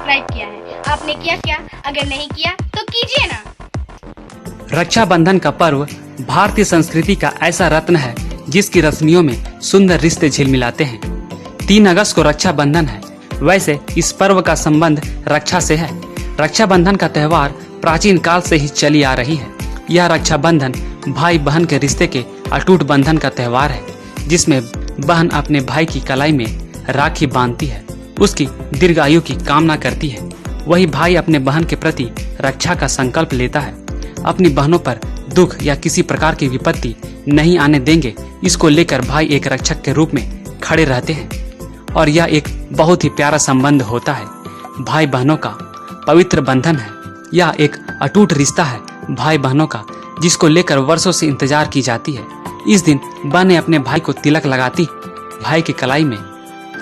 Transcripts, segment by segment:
Subscribe किया है। आपने किया क्या? अगर नहीं किया तो कीजिए ना। रक्षाबंधन का पर्व भारतीय संस्कृति का ऐसा रत्न है जिसकी रस्मियों में सुंदर रिश्ते झिलमिलाते हैं। 3 अगस्त को रक्षाबंधन है। वैसे इस पर्व का संबंध रक्षा से है। रक्षाबंधन का त्योहार प्राचीन काल से ही चली आ रही है। यह रक्षाबंधन भाई बहन के रिश्ते के अटूट बंधन का त्योहार है, जिसमें बहन अपने भाई की कलाई में राखी बांधती है, उसकी दीर्घायु की कामना करती है। वही भाई अपने बहन के प्रति रक्षा का संकल्प लेता है। अपनी बहनों पर दुख या किसी प्रकार की विपत्ति नहीं आने देंगे, इसको लेकर भाई एक रक्षक के रूप में खड़े रहते हैं और यह एक बहुत ही प्यारा संबंध होता है। भाई बहनों का पवित्र बंधन है। यह एक अटूट रिश्ता है भाई बहनों का, जिसको लेकर वर्षों से इंतजार की जाती है। इस दिन बहनें अपने भाई को तिलक लगाती, भाई की कलाई में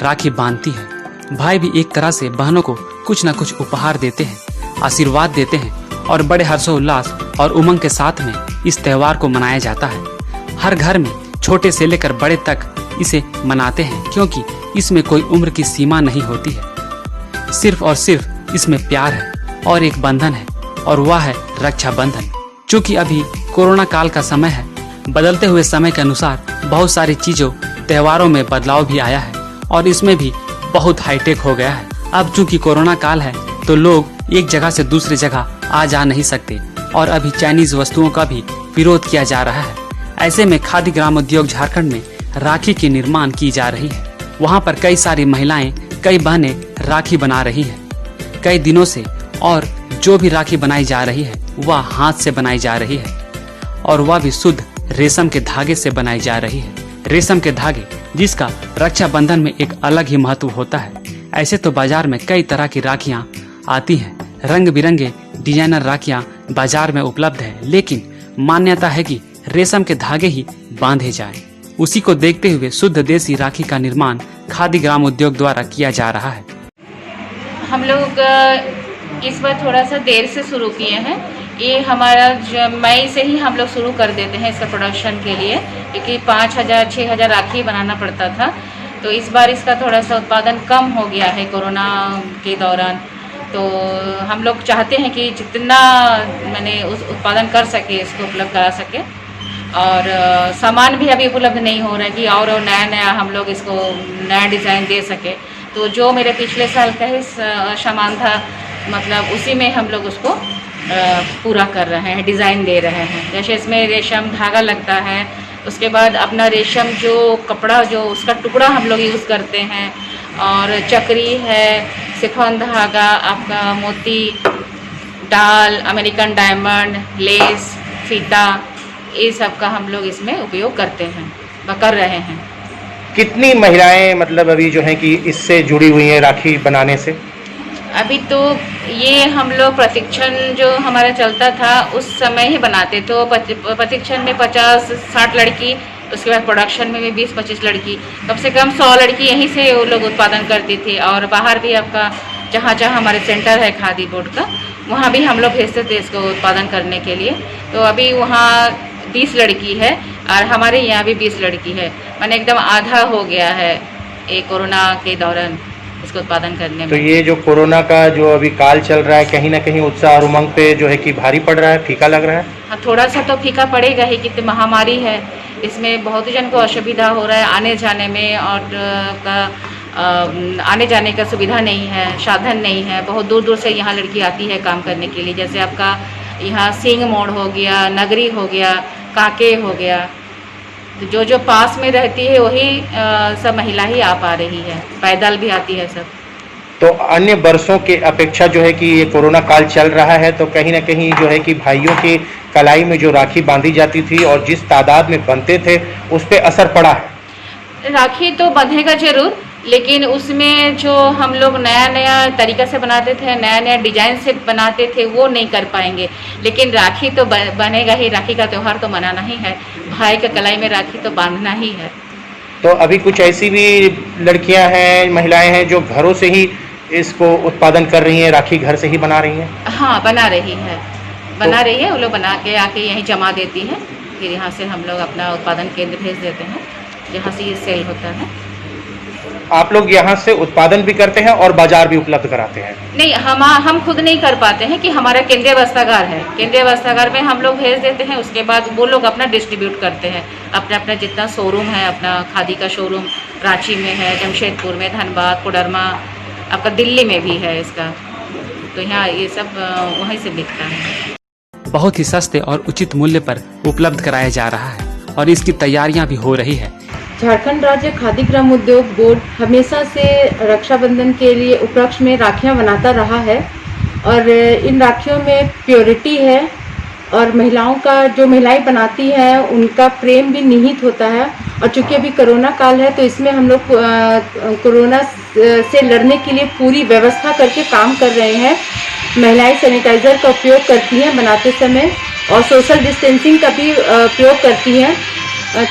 राखी बांधती है। भाई भी एक तरह से बहनों को कुछ न कुछ उपहार देते हैं, आशीर्वाद देते हैं और बड़े हर्षोल्लास और उमंग के साथ में इस त्योहार को मनाया जाता है। हर घर में छोटे से लेकर बड़े तक इसे मनाते हैं, क्योंकि इसमें कोई उम्र की सीमा नहीं होती है। सिर्फ और सिर्फ इसमें प्यार है और एक बंधन है, और वह है रक्षाबंधन। चूँकि अभी कोरोना काल का समय है, बदलते हुए समय के अनुसार बहुत सारी चीजों त्योहारों में बदलाव भी आया है और इसमें भी बहुत हाईटेक हो गया है। अब चूँकि कोरोना काल है तो लोग एक जगह से दूसरी जगह आ जा नहीं सकते और अभी चाइनीज वस्तुओं का भी विरोध किया जा रहा है। ऐसे में खादी ग्राम उद्योग झारखंड में राखी की निर्माण की जा रही है। वहाँ पर कई सारी महिलाएं, कई बहनें राखी बना रही हैं कई दिनों से, और जो भी राखी बनाई जा रही है वह हाथ से बनाई जा रही है और वह भी शुद्ध रेशम के धागे से बनाई जा रही है। रेशम के धागे जिसका रक्षाबंधन में एक अलग ही महत्व होता है। ऐसे तो बाजार में कई तरह की राखियां आती हैं, रंग बिरंगे डिजाइनर राखियां बाजार में उपलब्ध है, लेकिन मान्यता है कि रेशम के धागे ही बांधे जाएं। उसी को देखते हुए शुद्ध देसी राखी का निर्माण खादी ग्राम उद्योग द्वारा किया जा रहा है। हम लोग इस बार थोड़ा सा देर से शुरू किए हैं। ये हमारा मई से ही हम लोग शुरू कर देते हैं इसका प्रोडक्शन के लिए, क्योंकि 5,000-6,000 राखी बनाना पड़ता था। तो इस बार इसका थोड़ा सा उत्पादन कम हो गया है कोरोना के दौरान। तो हम लोग चाहते हैं कि जितना मैंने उस उत्पादन कर सके इसको उपलब्ध करा सके, और सामान भी अभी उपलब्ध नहीं हो रहा है कि और नया हम लोग इसको नया डिज़ाइन दे सके। तो जो मेरे पिछले साल का ही सामान था, मतलब उसी में हम लोग उसको पूरा कर रहे हैं, डिज़ाइन दे रहे हैं। जैसे इसमें रेशम धागा लगता है, उसके बाद अपना रेशम जो कपड़ा जो उसका टुकड़ा हम लोग यूज़ करते हैं, और चक्री है, शिफॉन धागा, आपका मोती, डाल, अमेरिकन डायमंड, लेस, फीता, ये सब का हम लोग इसमें उपयोग करते हैं, कर रहे हैं। कितनी महिलाएं मतलब अभी जो हैं कि इससे जुड़ी हुई हैं राखी बनाने से? अभी तो ये हम लोग प्रशिक्षण जो हमारा चलता था उस समय ही बनाते, तो प्रशिक्षण में 50-60 लड़की, उसके बाद प्रोडक्शन में भी 20-25 लड़की, कम से कम 100 लड़की यहीं से वो लोग उत्पादन करती थी। और बाहर भी आपका जहाँ हमारे सेंटर है खादी बोर्ड का, वहाँ भी हम लोग भेजते थे इसको उत्पादन करने के लिए। तो अभी वहाँ 20 लड़की है और हमारे यहाँ भी 20 लड़की है, मैंने एकदम आधा हो गया है ये कोरोना के दौरान इसको उत्पादन करने में। तो ये जो कोरोना का जो अभी काल चल रहा है, कहीं ना कहीं उत्साह और उमंग पे जो है कि भारी पड़ रहा है, फीका लग रहा है? हाँ, थोड़ा सा तो फीका पड़ेगा ही, कितनी महामारी है, इसमें बहुत जन को असुविधा हो रहा है आने जाने में, और आने जाने का सुविधा नहीं है, साधन नहीं है। बहुत दूर दूर से यहाँ लड़की आती है काम करने के लिए। जैसे आपका यहाँ सिंह मोड़ हो गया, नगरी हो गया, काके हो गया, तो जो पास में रहती है वही सब महिला ही आ पा रही है, पैदल भी आती है सब। तो अन्य वर्षों के अपेक्षा जो है कि ये कोरोना काल चल रहा है, तो कहीं ना कहीं जो है कि भाइयों की कलाई में जो राखी बांधी जाती थी और जिस तादाद में बनते थे उस पर असर पड़ा है? राखी तो बंधेगा जरूर, लेकिन उसमें जो हम लोग नया नया तरीका से बनाते थे, नया नया डिजाइन से बनाते थे, वो नहीं कर पाएंगे। लेकिन राखी तो बनेगा ही, राखी का त्यौहार तो मनाना ही है, भाई के कलाई में राखी तो बांधना ही है। तो अभी कुछ ऐसी भी लड़कियां हैं, महिलाएं हैं जो घरों से ही इसको उत्पादन कर रही हैं, राखी घर से ही बना रही हैं? हाँ, बना रही है, वो लोग बना के आके यहीं जमा देती हैं, फिर यहाँ से हम लोग अपना उत्पादन केंद्र भेज देते हैं, जहाँ से ये सेल होता है। आप लोग यहाँ से उत्पादन भी करते हैं और बाजार भी उपलब्ध कराते हैं? नहीं, हम खुद नहीं कर पाते हैं कि हमारा केंद्रीय वस्त्रागार है, केंद्रीय वस्त्रागार में हम लोग भेज देते हैं, उसके बाद वो लोग अपना डिस्ट्रीब्यूट करते हैं। अपना अपना जितना शोरूम है, अपना खादी का शोरूम रांची में है, जमशेदपुर में, धनबाद, कोडरमा, आपका दिल्ली में भी है इसका, तो यहाँ ये सब वहीं से बिकता है। बहुत ही सस्ते और उचित मूल्य पर उपलब्ध कराया जा रहा है और इसकी तैयारियां भी हो रही है। झारखंड राज्य खादी ग्राम उद्योग बोर्ड हमेशा से रक्षाबंधन के लिए उपलक्ष्य में राखियां बनाता रहा है और इन राखियों में प्योरिटी है और महिलाओं का जो महिलाएं बनाती हैं उनका प्रेम भी निहित होता है। और चूंकि अभी कोरोना काल है तो इसमें हम लोग कोरोना से लड़ने के लिए पूरी व्यवस्था करके काम कर रहे हैं। महिलाएं सैनिटाइज़र का उपयोग करती हैं बनाते समय और सोशल डिस्टेंसिंग का भी प्रयोग करती हैं।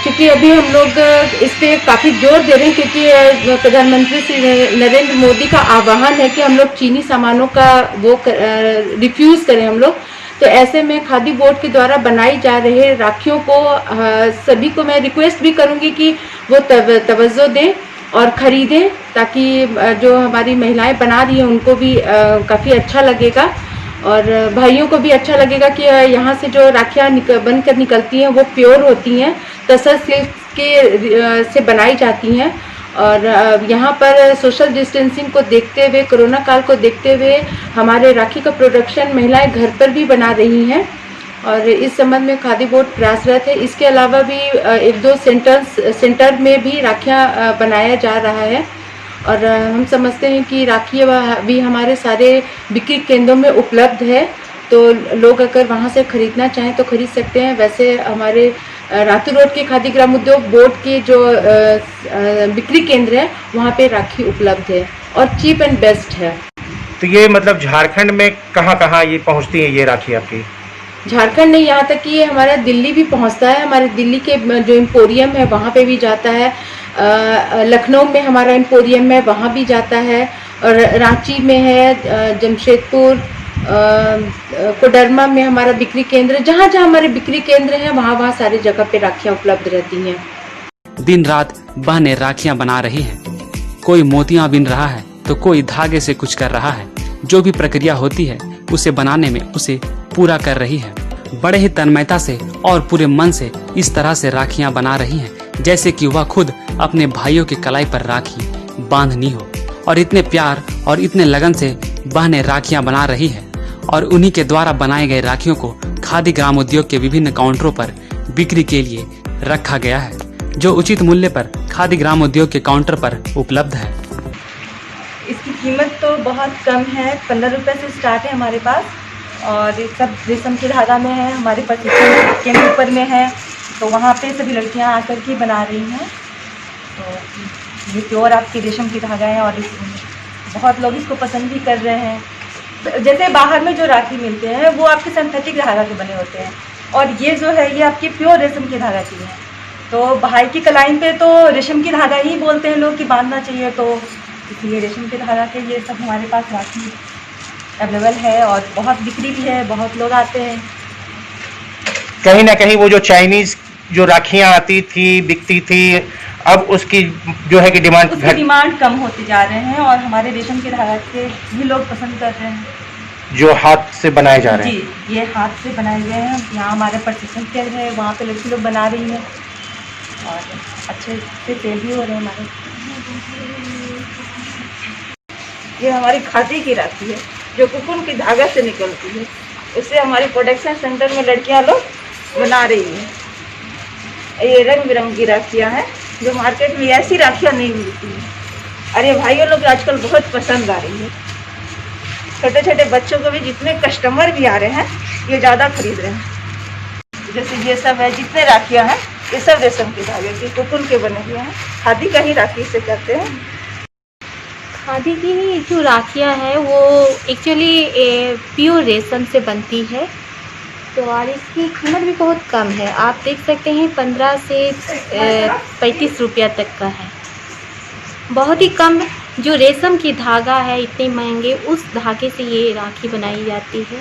क्योंकि अभी हम लोग इस पे काफ़ी जोर दे रहे हैं क्योंकि प्रधानमंत्री श्री नरेंद्र मोदी का आह्वान है कि हम लोग चीनी सामानों का रिफ्यूज़ करें हम लोग। तो ऐसे में खादी बोर्ड के द्वारा बनाई जा रहे राखियों को सभी को मैं रिक्वेस्ट भी करूंगी कि वो तवज्जो दें और ख़रीदें ताकि जो हमारी महिलाएं बना रही हैं उनको भी काफ़ी अच्छा लगेगा और भाइयों को भी अच्छा लगेगा कि यहाँ से जो राखियाँ बन कर निकलती हैं वो प्योर होती हैं, तसर सिल्क के से बनाई जाती हैं। और यहाँ पर सोशल डिस्टेंसिंग को देखते हुए, कोरोना काल को देखते हुए हमारे राखी का प्रोडक्शन महिलाएं घर पर भी बना रही हैं और इस संबंध में खादी बोर्ड प्रयासरत है। इसके अलावा भी एक दो सेंटर में भी राखियाँ बनाया जा रहा है और हम समझते हैं कि राखी भी हमारे सारे बिक्री केंद्रों में उपलब्ध है, तो लोग अगर वहाँ से ख़रीदना चाहें तो ख़रीद सकते हैं। वैसे हमारे रातू रोड के खादी ग्राम उद्योग बोर्ड के जो बिक्री केंद्र है वहाँ पे राखी उपलब्ध है और चीप एंड बेस्ट है। तो ये मतलब झारखंड में कहाँ ये पहुँचती है ये राखी आपकी? झारखंड नहीं, यहाँ तक कि ये हमारा दिल्ली भी पहुँचता है। हमारे दिल्ली के जो एम्पोरियम है वहाँ पे भी जाता है, लखनऊ में हमारा एम्पोरियम है वहाँ भी जाता है और रांची में है, जमशेदपुर, कोडरमा में हमारा बिक्री केंद्र, जहाँ जहाँ हमारे बिक्री केंद्र हैं वहाँ सारी जगह पे राखियाँ उपलब्ध रहती हैं। दिन रात बहनें राखियां बना रही हैं। कोई मोतियां बिन रहा है तो कोई धागे से कुछ कर रहा है। जो भी प्रक्रिया होती है उसे बनाने में उसे पूरा कर रही है। बड़े ही तन्मयता से और पूरे मन से इस तरह से राखियां बना रही हैं जैसे कि वह खुद अपने भाइयों की कलाई पर राखी बांधनी हो। और इतने प्यार और इतने लगन से बहनें राखियां बना रही है और उन्हीं के द्वारा बनाए गए राखियों को खादी ग्राम उद्योग के विभिन्न काउंटरों पर बिक्री के लिए रखा गया है, जो उचित मूल्य पर खादी ग्राम उद्योग के काउंटर पर उपलब्ध है। इसकी कीमत तो बहुत कम है, 15 रुपये से स्टार्ट है हमारे पास और ये सब रेशम के धागा में है। हमारे प्रशिक्षण केंद्र ऊपर में है तो वहाँ पे सभी लड़कियाँ आकर के बना रही हैं। तो ये प्योर आपकी रेशम की धागा है और बहुत लोग इसको पसंद भी कर रहे हैं। जैसे बाहर में जो राखी मिलते हैं वो आपके सिंथेटिक धागा के बने होते हैं और ये जो है ये आपकी प्योर रेशम की धागा की है। तो भाई की कलाई पे तो रेशम की धागा ही बोलते हैं लोग कि बांधना चाहिए, तो इसलिए रेशम के धागा के ये सब हमारे पास राखी अवेलेबल है और बहुत बिक्री भी है, बहुत लोग आते हैं। कहीं ना कहीं वो जो चाइनीज जो राखियां आती थी बिकती थी, अब उसकी जो है कि डिमांड कम होते जा रहे हैं और हमारे रेशम के धागा के भी लोग पसंद कर रहे हैं जो हाथ से बनाए जा रहे हैं। जी, ये हाथ से बनाए गए हैं। यहाँ हमारे प्रशिक्षण केंद्र है, वहाँ पे लड़की लोग बना रही हैं और अच्छे से सेल भी हो रहे हैं हमारे। ये हमारी खादी की राखी है जो कुकुन की धागा से निकलती है, उससे हमारी प्रोडक्शन सेंटर में लड़कियां लोग बना रही हैं। ये रंग बिरंगी राखियां हैं जो मार्केट में ऐसी राखियां नहीं मिलती हैं। अरे भाइयों लोग आजकल बहुत पसंद आ रही है। छोटे छोटे बच्चों को भी जितने कस्टमर भी आ रहे हैं ये ज़्यादा खरीद रहे हैं। जैसे ये सब है, जितने राखियां हैं ये सब रेशम के धागे की कुकुन के बने हुए हैं। खादी का ही राखी से करते हैं। खादी की जो राखियाँ हैं वो एक्चुअली प्योर रेशम से बनती है, तो और इसकी कीमत भी बहुत कम है। आप देख सकते हैं 15 से 35 रुपया तक का है, बहुत ही कम। जो रेशम की धागा है इतने महंगे, उस धागे से ये राखी बनाई जाती है।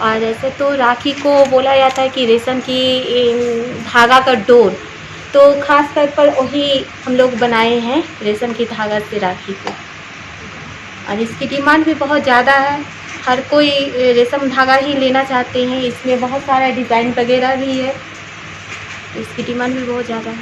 और ऐसे तो राखी को बोला जाता है कि रेशम की धागा का डोर, तो खास तौर पर वही हम लोग बनाए हैं रेशम की धागा से राखी को। और इसकी डिमांड भी बहुत ज़्यादा है, हर कोई रेशम धागा ही लेना चाहते हैं। इसमें बहुत सारा डिज़ाइन वगैरह भी है, इसकी डिमांड भी बहुत ज़्यादा है।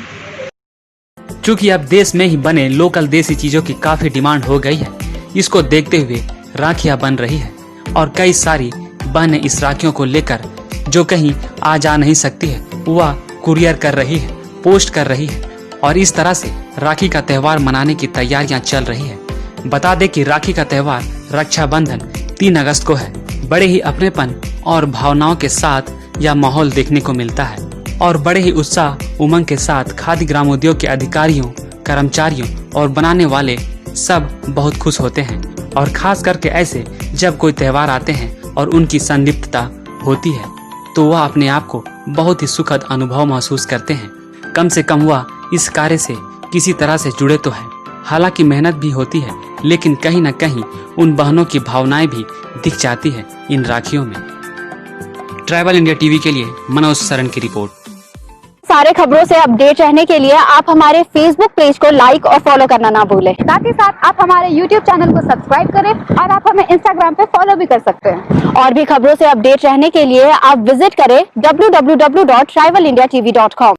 चूँकि अब देश में ही बने लोकल देसी चीज़ों की काफ़ी डिमांड हो गई है, इसको देखते हुए राखियाँ बन रही है और कई सारी बहनें इस राखियों को लेकर जो कहीं आ जा नहीं सकती है वह कुरियर कर रही है, पोस्ट कर रही है और इस तरह से राखी का त्यौहार मनाने की तैयारियां चल रही है। बता दें कि राखी का त्यौहार रक्षाबंधन 3 अगस्त को है। बड़े ही अपनेपन और भावनाओं के साथ यह माहौल देखने को मिलता है और बड़े ही उत्साह उमंग के साथ खादी ग्रामोद्योग के अधिकारियों, कर्मचारियों और बनाने वाले सब बहुत खुश होते हैं। और खास करके ऐसे जब कोई त्यौहार आते हैं और उनकी संलिप्तता होती है तो वह अपने आप को बहुत ही सुखद अनुभव महसूस करते हैं। कम से कम वह इस कार्य से किसी तरह से जुड़े तो है। हालांकि मेहनत भी होती है, लेकिन कहीं न कहीं उन बहनों की भावनाएं भी दिख जाती है इन राखियों में। ट्रैवल इंडिया टीवी के लिए मनोज सरन की रिपोर्ट। सारे खबरों से अपडेट रहने के लिए आप हमारे फेसबुक पेज को लाइक और फॉलो करना ना भूलें। साथ ही साथ आप हमारे यूट्यूब चैनल को सब्सक्राइब करें और आप हमें इंस्टाग्राम पे फॉलो भी कर सकते हैं। और भी खबरों से अपडेट रहने के लिए आप विजिट करें www.trivalindiatv.com।